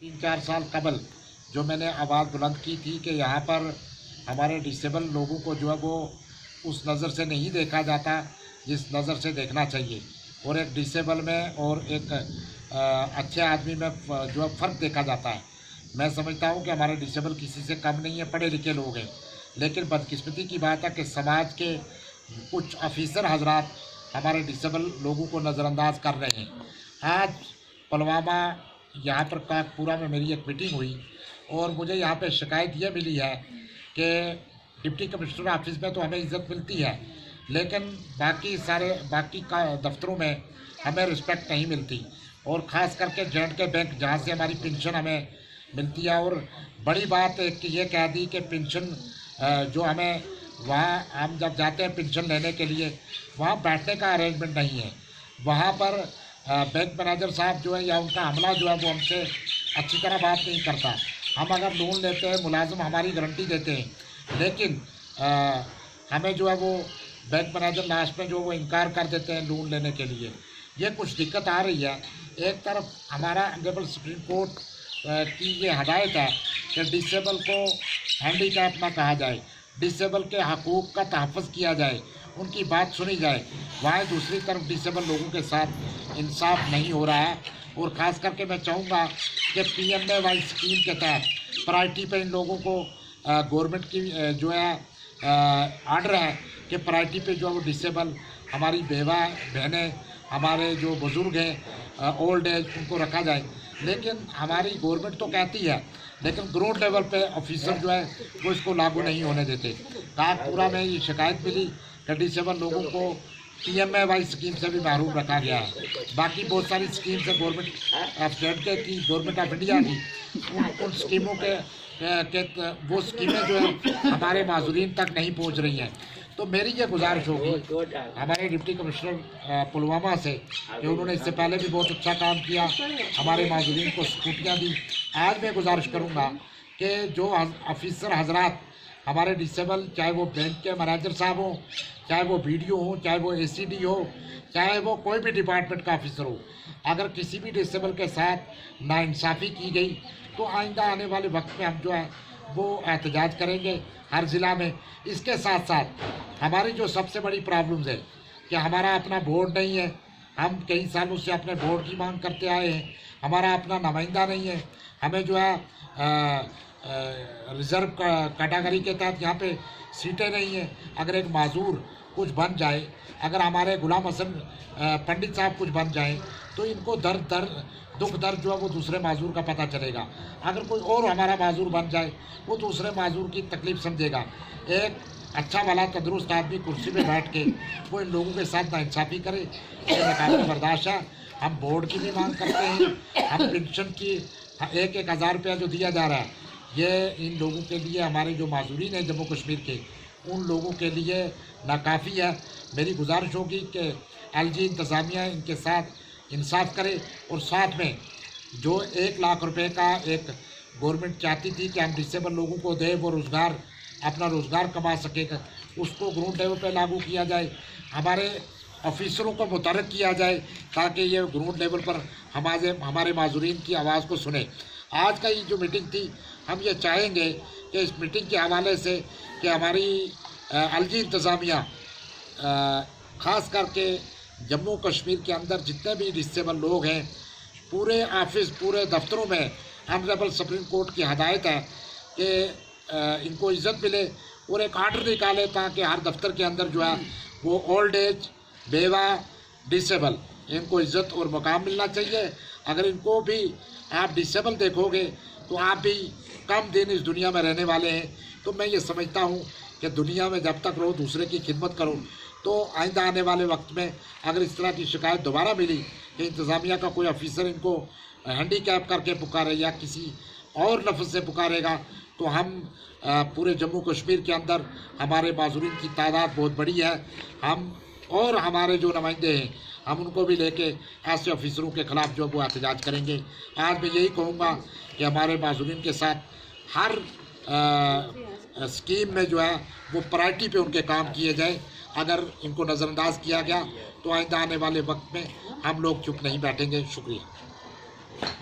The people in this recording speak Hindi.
3-4 साल कबल जो मैंने आवाज़ बुलंद की थी कि यहाँ पर हमारे डिसेबल लोगों को जो है वो उस नज़र से नहीं देखा जाता जिस नज़र से देखना चाहिए, और एक डिसेबल में और एक अच्छे आदमी में जो है फ़र्क देखा जाता है। मैं समझता हूँ कि हमारे डिसेबल किसी से कम नहीं है, पढ़े लिखे लोग हैं, लेकिन बदकिस्मती की बात है कि समाज के कुछ ऑफिसर हजरात हमारे डिसेबल लोगों को नज़रअंदाज कर रहे हैं। आज पुलवामा यहाँ पर काकपुरा में मेरी एक मीटिंग हुई और मुझे यहाँ पे शिकायत ये मिली है कि डिप्टी कमिश्नर ऑफिस में तो हमें इज़्ज़त मिलती है, लेकिन बाकी का दफ्तरों में हमें रिस्पेक्ट नहीं मिलती, और ख़ास करके J&K बैंक जहाँ से हमारी पेंशन हमें मिलती है। और बड़ी बात एक ये कह दी कि पेंशन जो हमें वहाँ हम जब जाते हैं पेंशन लेने के लिए वहाँ बैठने का अरेंजमेंट नहीं है। वहाँ पर बैंक मैनेजर साहब जो है या उनका अमला जो है वो हमसे अच्छी तरह बात नहीं करता। हम अगर लोन लेते हैं मुलाजिम हमारी गारंटी देते हैं, लेकिन हमें जो है वो बैंक मैनेजर लास्ट में जो वो इनकार कर देते हैं लोन लेने के लिए। ये कुछ दिक्कत आ रही है। एक तरफ हमारा ऑनरेबल सुप्रीम कोर्ट की ये हदायत है कि डिसेबल को हैंडीकैप ना कहा जाए, डिसेबल के हकूक़ का तहफ़्फ़ुज़ किया जाए, उनकी बात सुनी जाए। वहाँ दूसरी तरफ डिसेबल लोगों के साथ इंसाफ नहीं हो रहा है। और ख़ास करके मैं चाहूँगा कि PMAY स्कीम के तहत प्रायोरिटी पे इन लोगों को गवर्नमेंट की जो है आर्डर है कि प्रायोरिटी पे जो है वो डिसेबल हमारी बेवा बहनें, हमारे जो बुज़ुर्ग हैं ओल्ड एज, उनको रखा जाए। लेकिन हमारी गवर्नमेंट तो कहती है, लेकिन ग्राउंड लेवल पे ऑफिसर जो है वो इसको लागू नहीं होने देते। काकपुरा में ये शिकायत मिली कि डिसेबल लोगों को PMAY स्कीम से भी महरूम रखा गया है। बाकी बहुत सारी स्कीम्स है गवर्नमेंट ऑफ J&K की, गवर्नमेंट ऑफ इंडिया की, उन स्कीमों के वो स्कीमें जो है हमारे माजूरीन तक नहीं पहुंच रही हैं। तो मेरी ये गुजारिश होगी हमारे डिप्टी कमिश्नर पुलवामा से कि उन्होंने इससे पहले भी बहुत अच्छा काम किया, हमारे माजूरीन को स्कूटियाँ दी। आज मैं गुजारिश करूँगा कि जो ऑफिसर हजरात हमारे डिसेबल, चाहे वो बैंक के मैनेजर साहब हों, चाहे वो BDO हो, चाहे वो ACD हो, चाहे वो कोई भी डिपार्टमेंट का ऑफिसर हो, अगर किसी भी डिसेबल के साथ नाइंसाफ़ी की गई तो आइंदा आने वाले वक्त में हम जो है वो एहतजाज करेंगे हर ज़िला में। इसके साथ साथ हमारी जो सबसे बड़ी प्रॉब्लम्स है कि हमारा अपना बोर्ड नहीं है। हम कई सालों से अपने बोर्ड की मांग करते आए हैं, हमारा अपना नुमाइंदा नहीं है। हमें जो है रिज़र्व कैटेगरी के तहत यहाँ पे सीटें नहीं हैं। अगर एक माजूर कुछ बन जाए, अगर हमारे गुलाम हसन पंडित साहब कुछ बन जाएं, तो इनको दुख दर्द जो है वो दूसरे माजूर का पता चलेगा। अगर कोई और हमारा माजूर बन जाए वो दूसरे माजूर की तकलीफ़ समझेगा। एक अच्छा वाला तंदुरुस्त आदमी कुर्सी पे बैठ के वो इन लोगों के साथ नाइंसाफ़ी करे, ये नाकाबिल बर्दाश्त है। हम बोर्ड की भी मांग करते हैं, हम पेंशन की 1-1 हज़ार रुपया जो दिया जा रहा है, ये इन लोगों के लिए, हमारे जो माजूरीन हैं जम्मू कश्मीर के, उन लोगों के लिए नाकाफ़ी है। मेरी गुजारिश होगी कि LG इंतज़ामिया इनके साथ इंसाफ करे, और साथ में जो 1 लाख रुपए का एक गवर्नमेंट चाहती थी कि हम डिसेबल लोगों को दें, वो अपना रोज़गार कमा सकेगा, उसको ग्राउंड लेवल पे लागू किया जाए। हमारे ऑफिसरों को मुतहर्रिक किया जाए ताकि ये ग्राउंड लेवल पर हमारे माजूरीन की आवाज़ को सुने। आज का ये जो मीटिंग थी, हम ये चाहेंगे कि इस मीटिंग के हवाले से कि हमारी LG इंतज़ामिया ख़ास करके जम्मू कश्मीर के अंदर जितने भी डिसेबल लोग हैं, पूरे ऑफिस, पूरे दफ्तरों में ऑनरेबल सुप्रीम कोर्ट की हदायत है कि इनको इज़्ज़त मिले, और एक आर्डर निकाले ताकि हर दफ्तर के अंदर जो है वो ओल्ड एज, बेवा, डिसेबल, इनको इज़्ज़त और मकाम मिलना चाहिए। अगर इनको भी आप डिसेबल देखोगे तो आप भी कम दिन इस दुनिया में रहने वाले हैं। तो मैं ये समझता हूँ कि दुनिया में जब तक रहो दूसरे की खिदमत करो। तो आइंदा आने वाले वक्त में अगर इस तरह की शिकायत दोबारा मिली कि इंतज़ामिया का कोई ऑफिसर इनको हैंडीकैप करके पुकारे या किसी और लफ्ज़ से पुकारेगा, तो हम पूरे जम्मू कश्मीर के अंदर हमारे माजूरीन की तादाद बहुत बड़ी है, हम और हमारे जो नुमाइंदे हैं हम उनको भी लेके ऐसे ऑफिसरों के ख़िलाफ़ जो वो एहतजाज करेंगे। आज मैं यही कहूँगा कि हमारे माजूरीन के साथ हर स्कीम में जो है वो प्रायोरिटी पे उनके काम किए जाए। अगर इनको नज़रअंदाज किया गया तो आइंदा आने वाले वक्त में हम लोग चुप नहीं बैठेंगे। शुक्रिया।